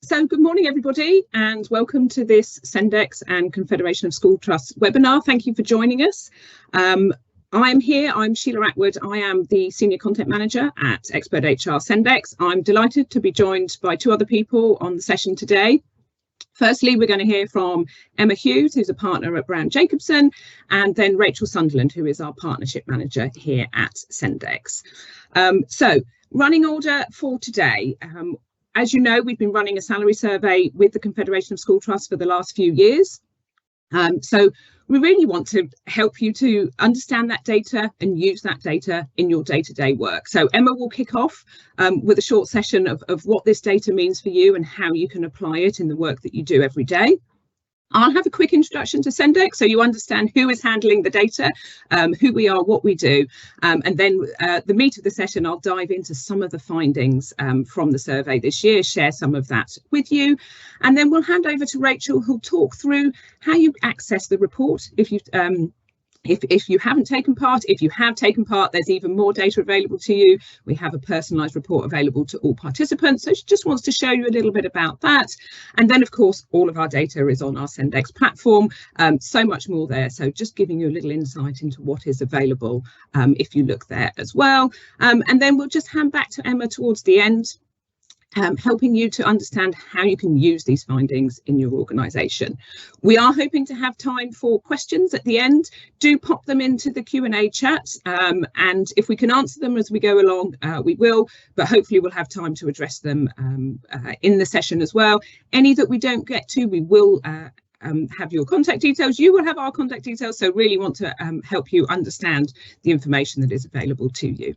So good morning, everybody, and welcome to this Sendex and Confederation of School Trusts webinar. Thank you for joining us. I'm here, I'm Sheila Atwood. I am the Senior Content Manager at XpertHR Sendex. I'm delighted to be joined by two other people on the session today. Firstly, we're going to hear from Emma Hughes, who's a partner at Browne Jacobson, and then Rachel Sunderland, who is our Partnership Manager here at Sendex. So, running order for today. As you know, we've been running a salary survey with the Confederation of School Trusts for the last few years. So we really want to help you to understand that data and use that data in your day-to-day work. So Emma will kick off with a short session of what this data means for you and how you can apply it in the work that you do every day. I'll have a quick introduction to Sendex so you understand who is handling the data, who we are, what we do, and then the meat of the session, I'll dive into some of the findings from the survey this year, share some of that with you, and then we'll hand over to Rachel, who'll talk through how you access the report. If you haven't taken part, if you have taken part, there's even more data available to you. We have a personalised report available to all participants. So she just wants to show you a little bit about that. And then, of course, all of our data is on our Sendex platform. So much more there. So just giving you a little insight into what is available if you look there as well. And then we'll just hand back to Emma towards the end, helping you to understand how you can use these findings in your organisation. We are hoping to have time for questions at the end. Do pop them into the Q&A chat, and if we can answer them as we go along, we will, but hopefully we'll have time to address them in the session as well. Any that we don't get to, we will have your contact details. You will have our contact details, so really want to help you understand the information that is available to you.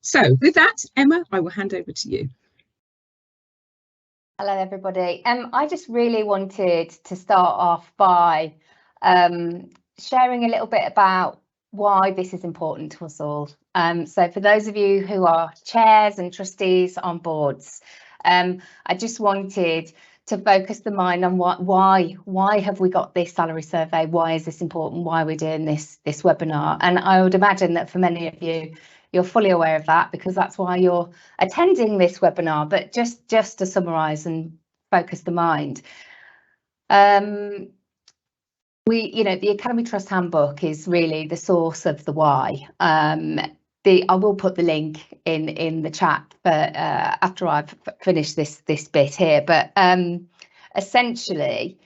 So with that, Emma, I will hand over to you. Hello, everybody. I just really wanted to start off by sharing a little bit about why this is important to us all. So for those of you who are chairs and trustees on boards, I just wanted to focus the mind on why have we got this salary survey? Why is this important? Why we're doing this webinar? And I would imagine that for many of you, you're fully aware of that because that's why you're attending this webinar. But just to summarise and focus the mind, the Academy Trust Handbook is really the source of the why. I will put the link in the chat, but after I've finished this bit here. But essentially,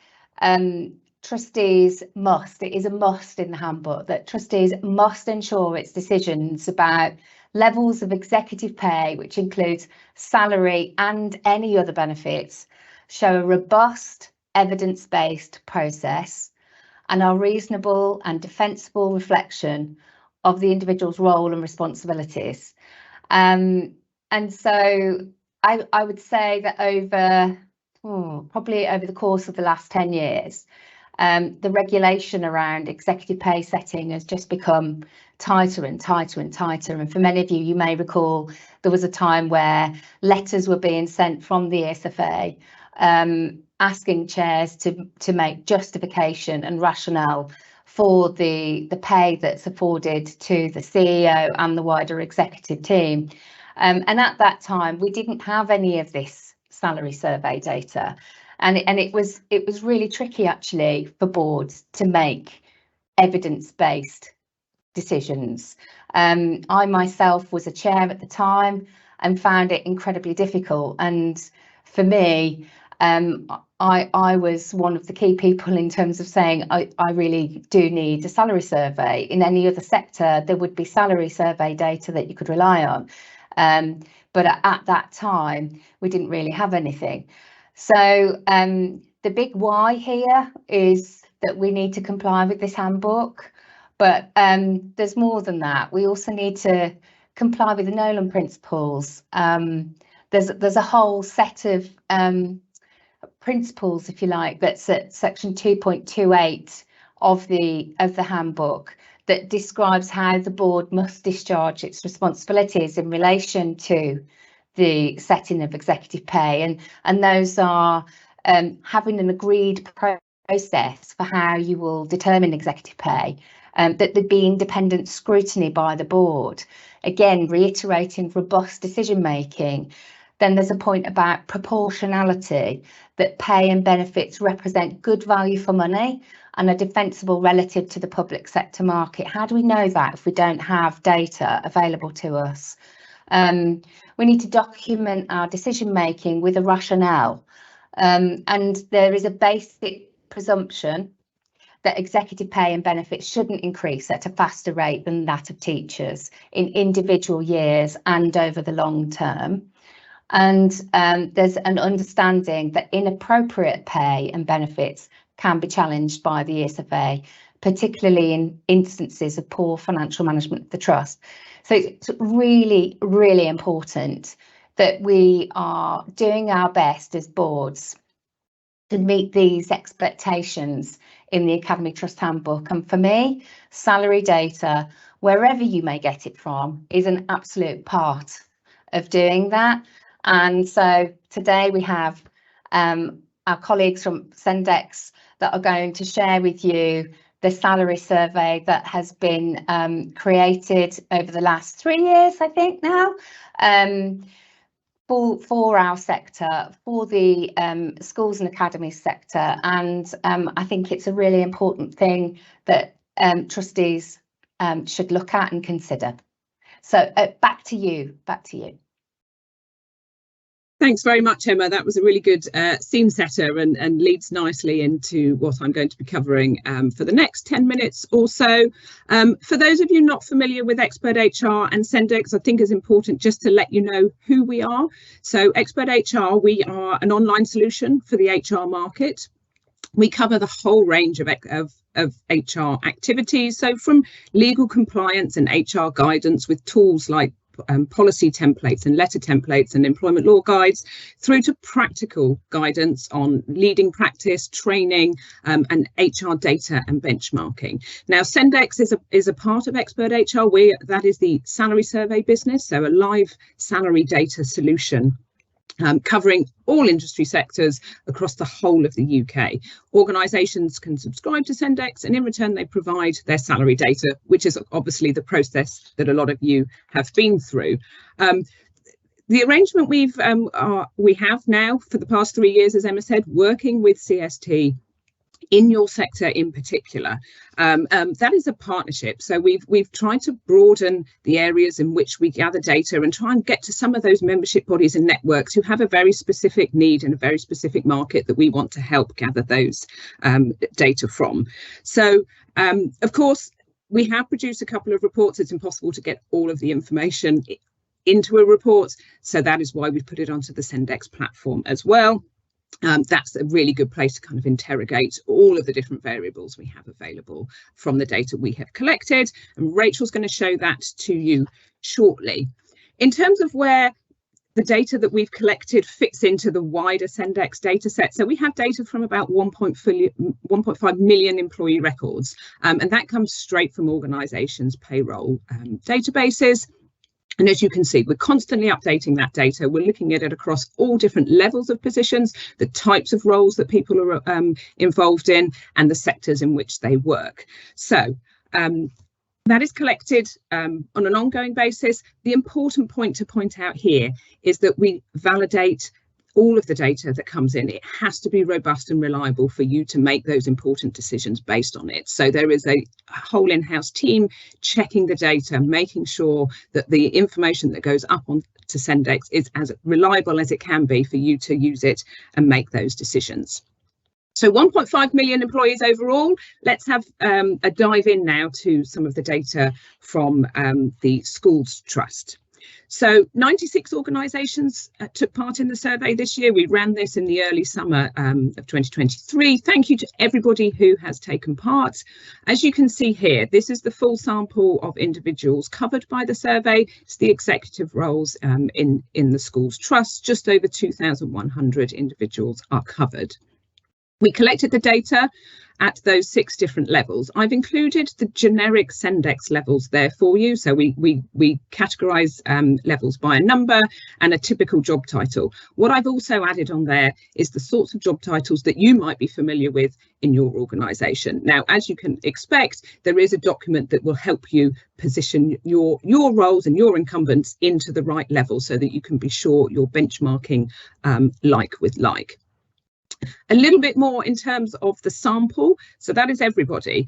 trustees must, it is a must in the handbook that trustees must ensure its decisions about levels of executive pay, which includes salary and any other benefits, show a robust evidence-based process and are reasonable and defensible reflection of the individual's role and responsibilities. And so I would say that probably over the course of the last 10 years, the regulation around executive pay setting has just become tighter and tighter and tighter. And for many of you, you may recall there was a time where letters were being sent from the ESFA asking chairs to make justification and rationale for the pay that's afforded to the CEO and the wider executive team. And at that time, we didn't have any of this salary survey data. And it was really tricky, actually, for boards to make evidence-based decisions. I myself was a chair at the time and found it incredibly difficult. And for me, I was one of the key people in terms of saying I really do need a salary survey. In any other sector, there would be salary survey data that you could rely on. But at that time, we didn't really have anything. So the big why here is that we need to comply with this handbook, but there's more than that. We also need to comply with the Nolan principles. There's a whole set of principles, if you like, that's at section 2.28 of the handbook that describes how the board must discharge its responsibilities in relation to the setting of executive pay, and those are having an agreed process for how you will determine executive pay, that there'd be independent scrutiny by the board, again reiterating robust decision making, Then there's a point about proportionality, that pay and benefits represent good value for money and are defensible relative to the public sector market. How do we know that if we don't have data available to us? We need to document our decision making with a rationale, and there is a basic presumption that executive pay and benefits shouldn't increase at a faster rate than that of teachers in individual years and over the long term. And there's an understanding that inappropriate pay and benefits can be challenged by the ESFA, particularly in instances of poor financial management of the trust. So it's really, really important that we are doing our best as boards to meet these expectations in the Academy Trust Handbook. And for me, salary data, wherever you may get it from, is an absolute part of doing that. And so today we have our colleagues from Sendex that are going to share with you the salary survey that has been created over the last 3 years, I think now, for our sector, for the schools and academies sector. And I think it's a really important thing that trustees should look at and consider. So back to you. Thanks very much, Emma. That was a really good scene setter and leads nicely into what I'm going to be covering for the next 10 minutes or so. For those of you not familiar with XpertHR and Sendex, I think it's important just to let you know who we are. So XpertHR, we are an online solution for the HR market. We cover the whole range of HR activities, so from legal compliance and HR guidance with tools like policy templates and letter templates and employment law guides, through to practical guidance on leading practice, training, and HR data and benchmarking. Now, Sendex is a part of XpertHR. That is the salary survey business, so a live salary data solution covering all industry sectors across the whole of the UK. Organisations can subscribe to Sendex, and in return they provide their salary data, which is obviously the process that a lot of you have been through. The arrangement we have now for the past 3 years, as Emma said, working with CST in your sector in particular, that is a partnership. So we've tried to broaden the areas in which we gather data and try and get to some of those membership bodies and networks who have a very specific need and a very specific market that we want to help gather those data from. So of course, we have produced a couple of reports. It's impossible to get all of the information into a report, so that is why we've put it onto the Sendex platform as well. That's a really good place to kind of interrogate all of the different variables we have available from the data we have collected, and Rachel's going to show that to you shortly. In terms of where the data that we've collected fits into the wider Sendex data set, so we have data from about 1.5 million employee records, and that comes straight from organisations' payroll databases. And as you can see, we're constantly updating that data. We're looking at it across all different levels of positions, the types of roles that people are involved in, and the sectors in which they work. So that is collected on an ongoing basis. The important point to point out here is that we validate all of the data that comes in. It has to be robust and reliable for you to make those important decisions based on it. So there is a whole in-house team checking the data, making sure that the information that goes up on to Sendex is as reliable as it can be for you to use it and make those decisions. So 1.5 million employees overall. Let's have a dive in now to some of the data from the Schools Trust. So 96 organisations took part in the survey this year. We ran this in the early summer of 2023. Thank you to everybody who has taken part. As you can see here, this is the full sample of individuals covered by the survey. It's the executive roles in the Schools Trust. Just over 2,100 individuals are covered. We collected the data at those 6 different levels. I've included the generic Sendex levels there for you. So we categorise levels by a number and a typical job title. What I've also added on there is the sorts of job titles that you might be familiar with in your organisation. Now, as you can expect, there is a document that will help you position your roles and your incumbents into the right level so that you can be sure you're benchmarking like with like. A little bit more in terms of the sample, so that is everybody,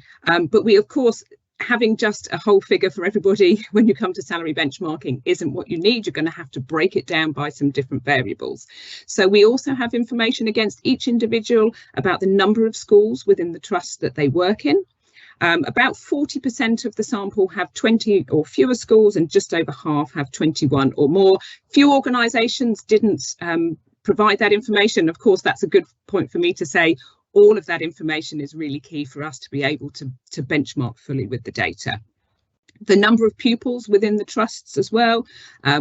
but we of course, having just a whole figure for everybody when you come to salary benchmarking isn't what you need. You're going to have to break it down by some different variables. So we also have information against each individual about the number of schools within the trust that they work in. About 40% of the sample have 20 or fewer schools, and just over half have 21 or more. Few organisations didn't provide that information. Of course, that's a good point for me to say all of that information is really key for us to be able to benchmark fully with the data. The number of pupils within the trusts as well,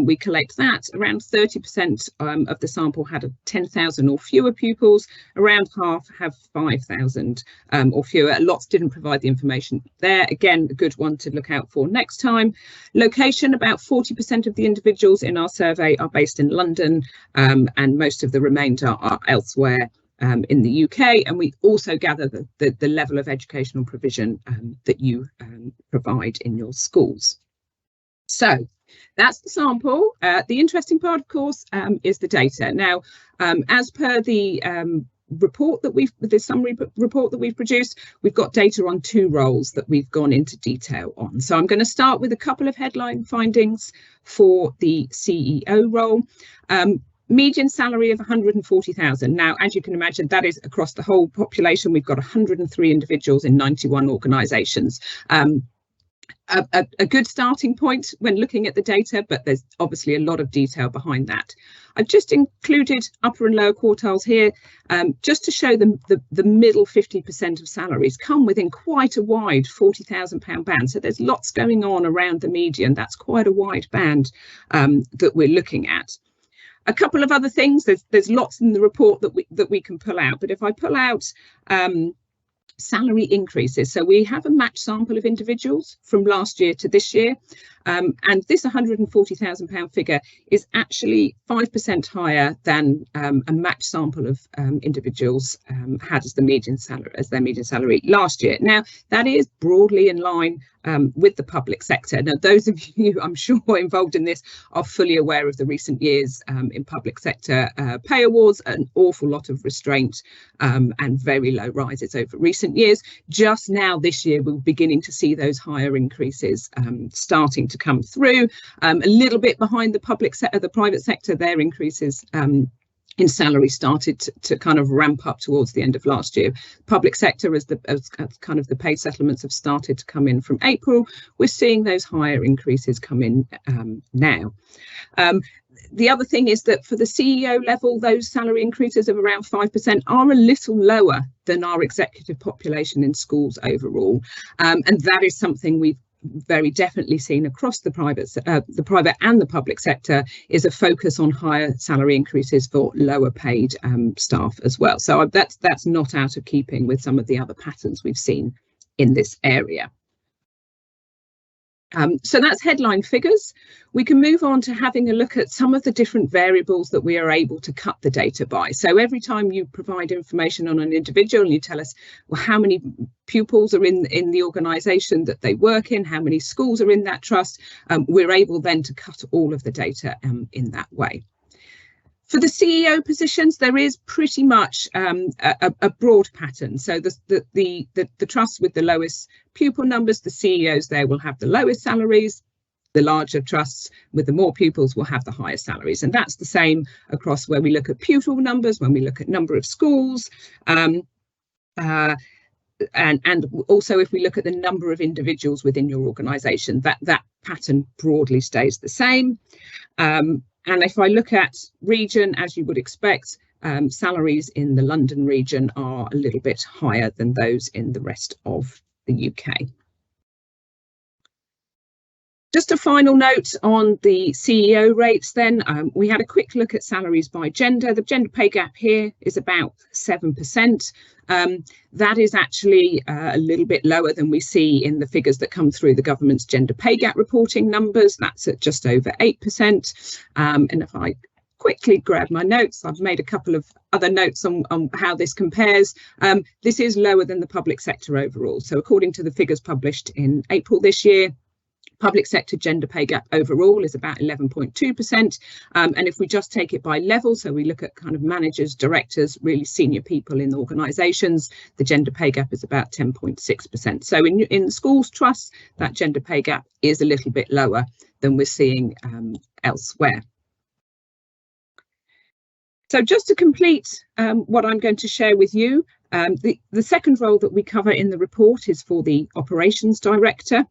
we collect that. Around 30% of the sample had 10,000 or fewer pupils, around half have 5,000 or fewer. Lots didn't provide the information there. Again, a good one to look out for next time. Location, about 40% of the individuals in our survey are based in London, and most of the remainder are elsewhere in the UK, and we also gather the level of educational provision that you provide in your schools. So that's the sample. The interesting part, of course, is the data. Now, as per the report that the summary report that we've produced, we've got data on 2 roles that we've gone into detail on. So I'm going to start with a couple of headline findings for the CEO role. Median salary of 140,000. Now, as you can imagine, that is across the whole population. We've got 103 individuals in 91 organisations. A good starting point when looking at the data, but there's obviously a lot of detail behind that. I've just included upper and lower quartiles here, just to show them the middle 50% of salaries come within quite a wide £40,000 band. So there's lots going on around the median. That's quite a wide band that we're looking at. A couple of other things, there's lots in the report that we can pull out, but if I pull out salary increases, so we have a match sample of individuals from last year to this year, and this £140,000 figure is actually 5% higher than a match sample of individuals had as their median salary last year. Now, that is broadly in line with the public sector. Now, those of you, I'm sure, involved in this are fully aware of the recent years in public sector pay awards, an awful lot of restraint and very low rises over recent years. Just now this year, we're beginning to see those higher increases starting to come through. A little bit behind the private sector, their increases in salary started to kind of ramp up towards the end of last year. Public sector, as kind of the pay settlements have started to come in from April, we're seeing those higher increases come in now. The other thing is that for the CEO level, those salary increases of around 5% are a little lower than our executive population in schools overall. And that is something we've very definitely seen across the private and the public sector, is a focus on higher salary increases for lower paid staff as well. So that's not out of keeping with some of the other patterns we've seen in this area. So that's headline figures. We can move on to having a look at some of the different variables that we are able to cut the data by. So every time you provide information on an individual and you tell us, well, how many pupils are in the organisation that they work in, how many schools are in that trust, we're able then to cut all of the data in that way. For the CEO positions, there is pretty much a broad pattern. So the trusts with the lowest pupil numbers, the CEOs there will have the lowest salaries. The larger trusts with the more pupils will have the higher salaries. And that's the same across where we look at pupil numbers, when we look at number of schools, and also if we look at the number of individuals within your organisation, that pattern broadly stays the same. And if I look at region, as you would expect, salaries in the London region are a little bit higher than those in the rest of the UK. Just a final note on the CEO rates then. We had a quick look at salaries by gender. The gender pay gap here is about 7%. That is actually a little bit lower than we see in the figures that come through the government's gender pay gap reporting numbers. That's at just over 8%. And if I quickly grab my notes, I've made a couple of other notes on how this compares. This is lower than the public sector overall. So according to the figures published in April this year, public sector gender pay gap overall is about 11.2%. And if we just take it by level, so we look at kind of managers, directors, really senior people in organisations, the gender pay gap is about 10.6%. So in the schools trusts, that gender pay gap is a little bit lower than we're seeing elsewhere. So just to complete what I'm going to share with you, the second role that we cover in the report is for the operations director.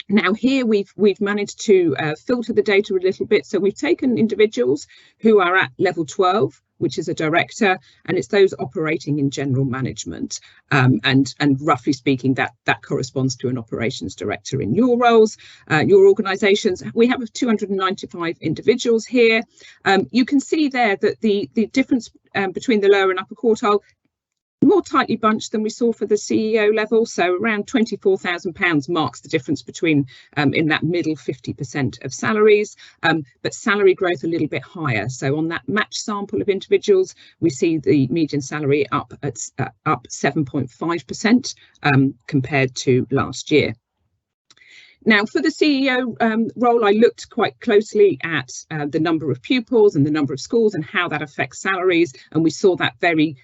Now here we've managed to filter the data a little bit. So we've taken individuals who are at level 12, which is a director, and it's those operating in general management. And roughly speaking, that corresponds to an operations director in your roles, your organisations. We have 295 individuals here. You can see there that the difference between the lower and upper quartile more tightly bunched than we saw for the CEO level, so around £24,000 marks the difference between in that middle 50% of salaries, but salary growth a little bit higher. So on that match sample of individuals, we see the median salary up 7.5% compared to last year. Now, for the CEO role, I looked quite closely at the number of pupils and the number of schools and how that affects salaries, and we saw that very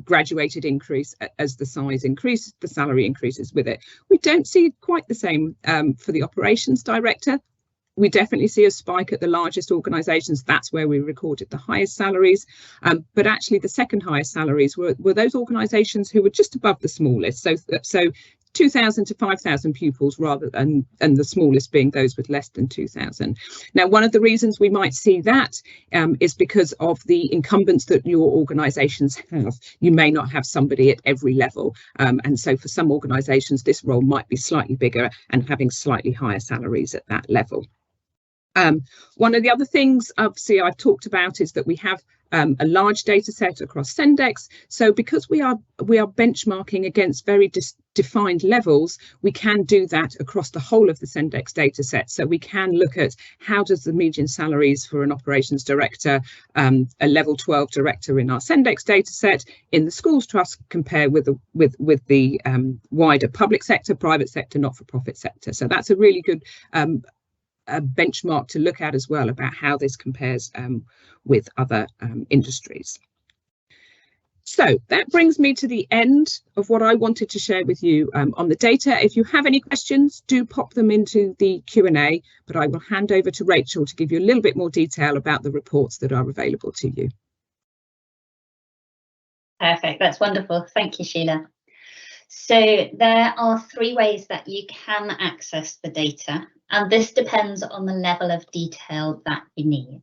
graduated increase. As the size increases, the salary increases with it. We don't see quite the same for the operations director. We definitely see a spike at the largest organisations. That's where we recorded the highest salaries. But actually the second highest salaries were those organisations who were just above the smallest. So 2,000 to 5,000 pupils rather than the smallest being those with less than 2,000. Now, one of the reasons we might see that is because of the incumbents that your organisations have. You may not have somebody at every level. And so for some organisations, this role might be slightly bigger and having slightly higher salaries at that level. One of the other things, obviously, I've talked about is that we have a large data set across Sendex. So because we are benchmarking against very defined levels, we can do that across the whole of the Sendex data set. So we can look at how does the median salaries for an operations director, a level 12 director in our Sendex data set in the schools trust compare with the wider public sector, private sector, not-for-profit sector. So that's a really good a benchmark to look at as well about how this compares with other industries. So that brings me to the end of what I wanted to share with you on the data. If you have any questions, do pop them into the Q&A, but I will hand over to Rachel to give you a little bit more detail about the reports that are available to you. Perfect, that's wonderful. Thank you, Sheila. So there are 3 ways that you can access the data, and this depends on the level of detail that you need.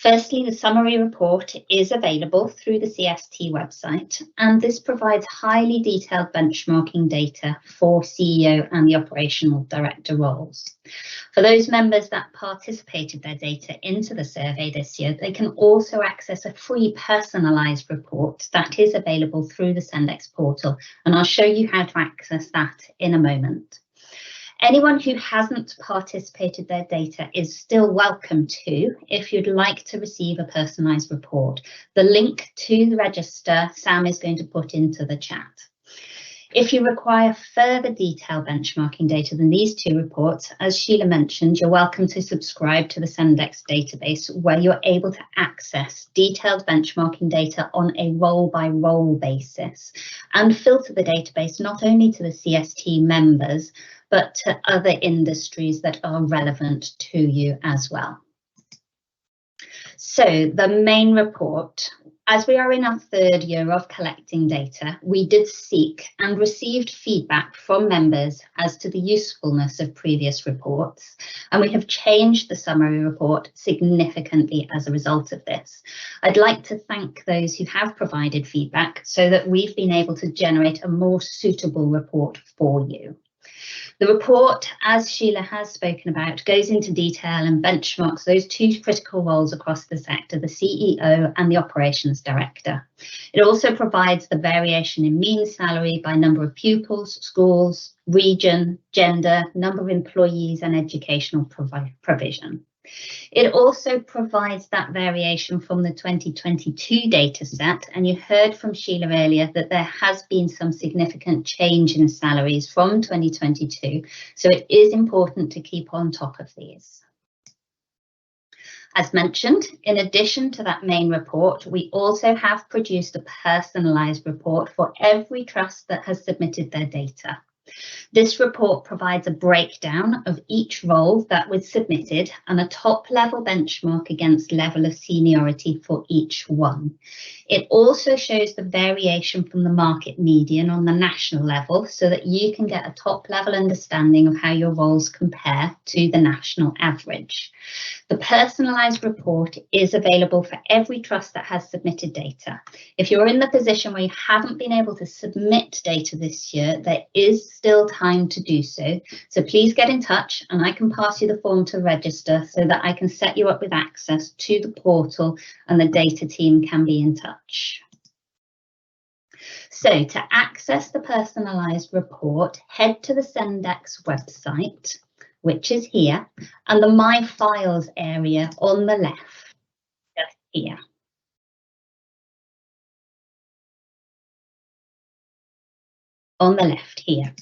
Firstly, the summary report is available through the CST website, and this provides highly detailed benchmarking data for CEO and the operational director roles. For those members that participated their data into the survey this year, they can also access a free personalised report that is available through the Sendex portal, and I'll show you how to access that in a moment. Anyone who hasn't participated their data is still welcome to, if you'd like to receive a personalised report. The link to the register Sam is going to put into the chat. If you require further detailed benchmarking data than these 2 reports, as Sheila mentioned, you're welcome to subscribe to the Sendex database, where you're able to access detailed benchmarking data on a role-by-role basis and filter the database not only to the CST members, but to other industries that are relevant to you as well. So the main report, as we are in our 3rd year of collecting data, we did seek and received feedback from members as to the usefulness of previous reports, and we have changed the summary report significantly as a result of this. I'd like to thank those who have provided feedback so that we've been able to generate a more suitable report for you. The report, as Sheila has spoken about, goes into detail and benchmarks those two critical roles across the sector, the CEO and the operations director. It also provides the variation in mean salary by number of pupils, schools, region, gender, number of employees and educational provision. It also provides that variation from the 2022 data set, and you heard from Sheila earlier that there has been some significant change in salaries from 2022, so it is important to keep on top of these. As mentioned, in addition to that main report, we also have produced a personalised report for every trust that has submitted their data. This report provides a breakdown of each role that was submitted and a top-level benchmark against level of seniority for each one. It also shows the variation from the market median on the national level so that you can get a top-level understanding of how your roles compare to the national average. The personalised report is available for every trust that has submitted data. If you're in the position where you haven't been able to submit data this year, there is still time to do so. So please get in touch and I can pass you the form to register so that I can set you up with access to the portal and the data team can be in touch. So to access the personalised report, head to the Sendex website, which is here, and the My Files area on the left, just here. On the left here.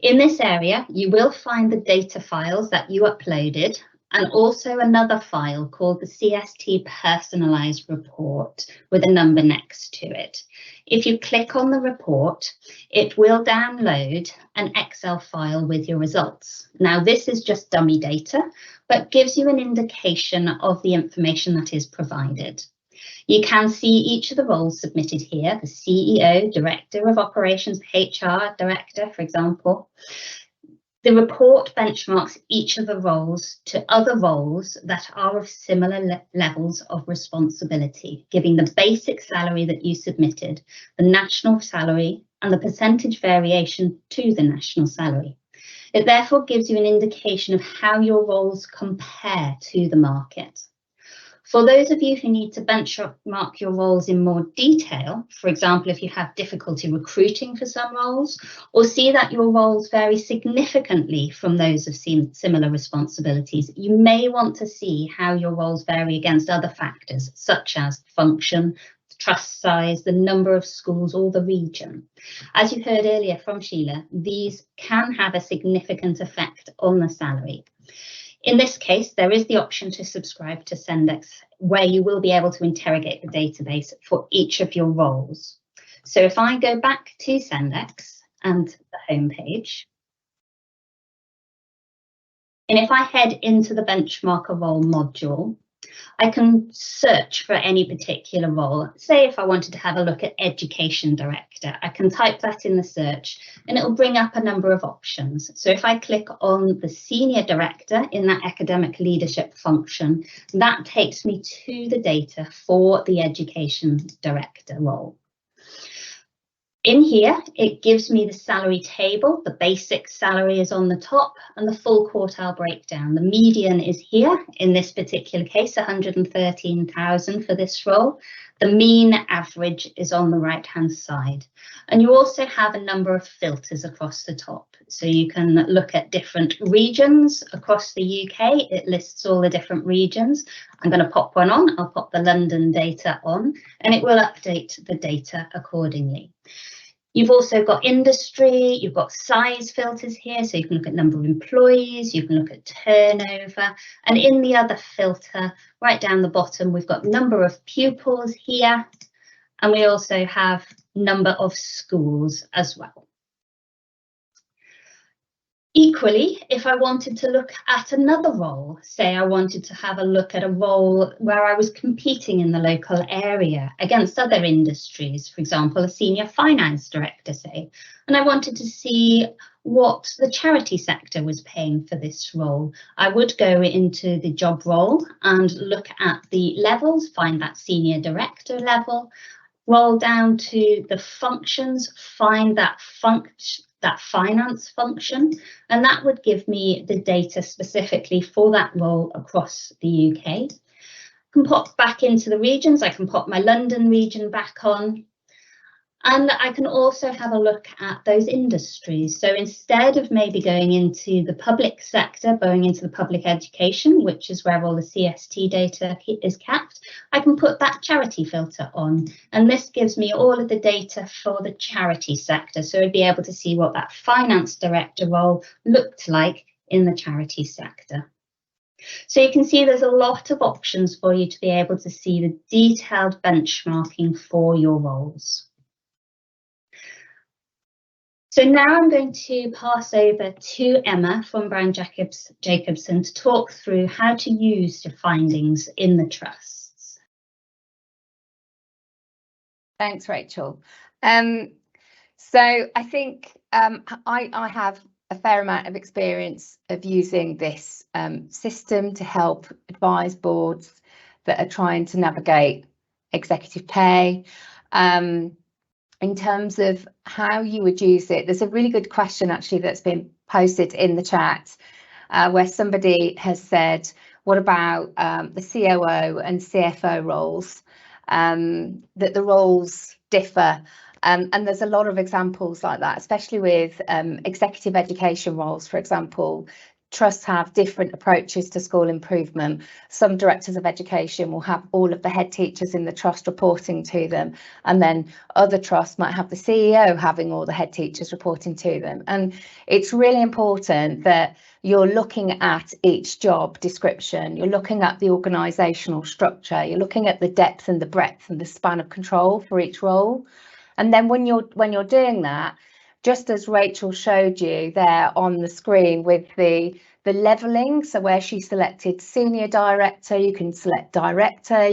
In this area, you will find the data files that you uploaded and also another file called the CST personalised report with a number next to it. If you click on the report, it will download an Excel file with your results. Now, this is just dummy data, but gives you an indication of the information that is provided. You can see each of the roles submitted here, the CEO, Director of Operations, HR Director, for example. The report benchmarks each of the roles to other roles that are of similar levels of responsibility, giving the basic salary that you submitted, the national salary, and the percentage variation to the national salary. It therefore gives you an indication of how your roles compare to the market. For those of you who need to benchmark your roles in more detail, for example, if you have difficulty recruiting for some roles, or see that your roles vary significantly from those of similar responsibilities, you may want to see how your roles vary against other factors, such as function, trust size, the number of schools, or the region. As you heard earlier from Sheila, these can have a significant effect on the salary. In this case, there is the option to subscribe to Sendex, where you will be able to interrogate the database for each of your roles. So if I go back to Sendex and the home page, and if I head into the Benchmark a Role module, I can search for any particular role. Say if I wanted to have a look at Education Director, I can type that in the search and it will bring up a number of options. So if I click on the Senior Director in that academic leadership function, that takes me to the data for the Education Director role. In here, it gives me the salary table. The basic salary is on the top and the full quartile breakdown. The median is here in this particular case, 113,000 for this role. The mean average is on the right-hand side. And you also have a number of filters across the top. So you can look at different regions across the UK. It lists all the different regions. I'm going to pop one on. I'll pop the London data on, and it will update the data accordingly. You've also got industry, you've got size filters here, so you can look at number of employees, you can look at turnover, and in the other filter, right down the bottom, we've got number of pupils here, and we also have number of schools as well. Equally, if I wanted to look at another role, say I wanted to have a look at a role where I was competing in the local area against other industries, for example, a senior finance director, say, and I wanted to see what the charity sector was paying for this role, I would go into the job role and look at the levels, find that senior director level, roll down to the functions, find that finance function, and that would give me the data specifically for that role across the UK. I can pop back into the regions. I can pop my London region back on. And I can also have a look at those industries. So instead of maybe going into the public sector, going into the public education, which is where all the CST data is kept, I can put that charity filter on. And this gives me all of the data for the charity sector. So I'd be able to see what that finance director role looked like in the charity sector. So you can see there's a lot of options for you to be able to see the detailed benchmarking for your roles. So now I'm going to pass over to Emma from Browne Jacobson to talk through how to use your findings in the trusts. Thanks, Rachel. So I think I have a fair amount of experience of using this system to help advise boards that are trying to navigate executive pay. In terms of how you would use it, there's a really good question actually that's been posted in the chat where somebody has said, what about the COO and CFO roles, that the roles differ. And there's a lot of examples like that, especially with executive education roles, for example. Trusts have different approaches to school improvement. Some directors of education will have all of the head teachers in the trust reporting to them, and then other trusts might have the CEO having all the head teachers reporting to them. And it's really important that you're looking at each job description, you're looking at the organisational structure, you're looking at the depth and the breadth and the span of control for each role. And then when you're doing that, just as Rachel showed you there on the screen with the levelling, so where she selected senior director, you can select director,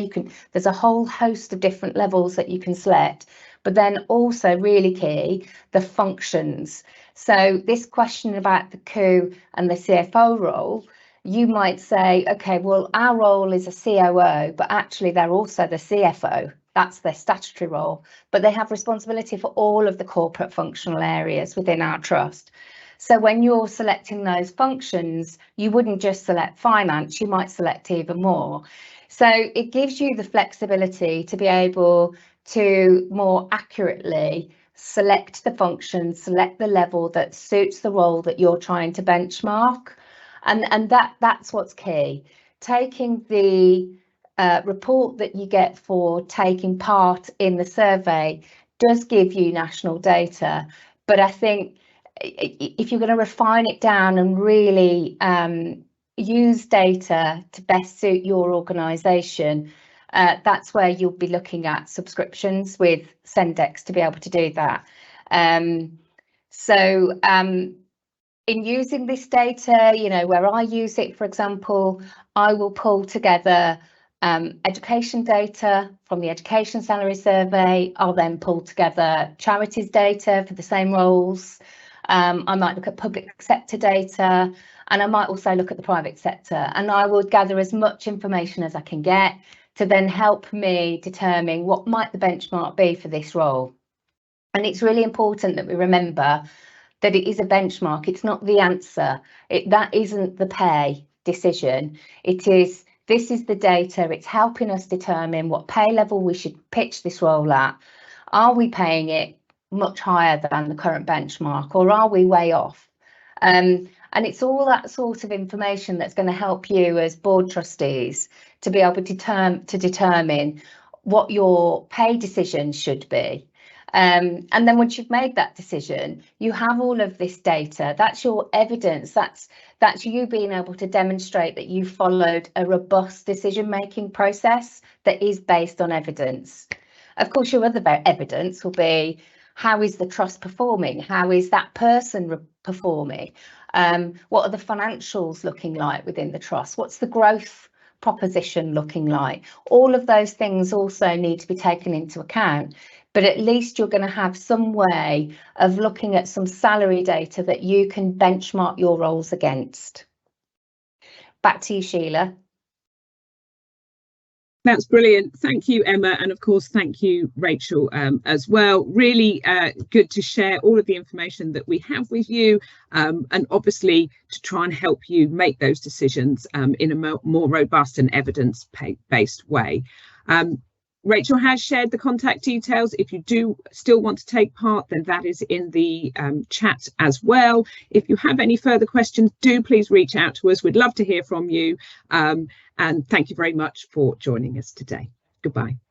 there's a whole host of different levels that you can select, but then also really key, the functions. So this question about the COO and the CFO role, you might say, okay, well, our role is a COO, but actually they're also the CFO. That's their statutory role, but they have responsibility for all of the corporate functional areas within our trust. So when you're selecting those functions, you wouldn't just select finance, you might select even more. So it gives you the flexibility to be able to more accurately select the function, select the level that suits the role that you're trying to benchmark. And that's what's key. Taking the report that you get for taking part in the survey does give you national data, but I think if you're going to refine it down and really use data to best suit your organisation, that's where you'll be looking at subscriptions with Sendex to be able to do that. In using this data, you know, where I use it, for example, I will pull together education data from the education salary survey. I'll then pull together charities data for the same roles. I might look at public sector data, and I might also look at the private sector, and I will gather as much information as I can get to then help me determine what might the benchmark be for this role. And it's really important that we remember that it is a benchmark. It's not the answer. That isn't the pay decision. This is the data. It's helping us determine what pay level we should pitch this role at. Are we paying it much higher than the current benchmark, or are we way off? And it's all that sort of information that's going to help you as board trustees to be able to determine what your pay decision should be. And then once you've made that decision, you have all of this data. That's your evidence. That's you being able to demonstrate that you followed a robust decision-making process that is based on evidence. Of course, your other evidence will be, how is the trust performing? How is that person performing? What are the financials looking like within the trust? What's the growth proposition looking like? All of those things also need to be taken into account. But at least you're going to have some way of looking at some salary data that you can benchmark your roles against. Back to you, Sheila. That's brilliant. Thank you, Emma. And of course, thank you, Rachel, as well. Really good to share all of the information that we have with you, and obviously to try and help you make those decisions in a more robust and evidence-based way. Rachel has shared the contact details. If you do still want to take part, then that is in the chat as well. If you have any further questions, do please reach out to us. We'd love to hear from you. And thank you very much for joining us today. Goodbye.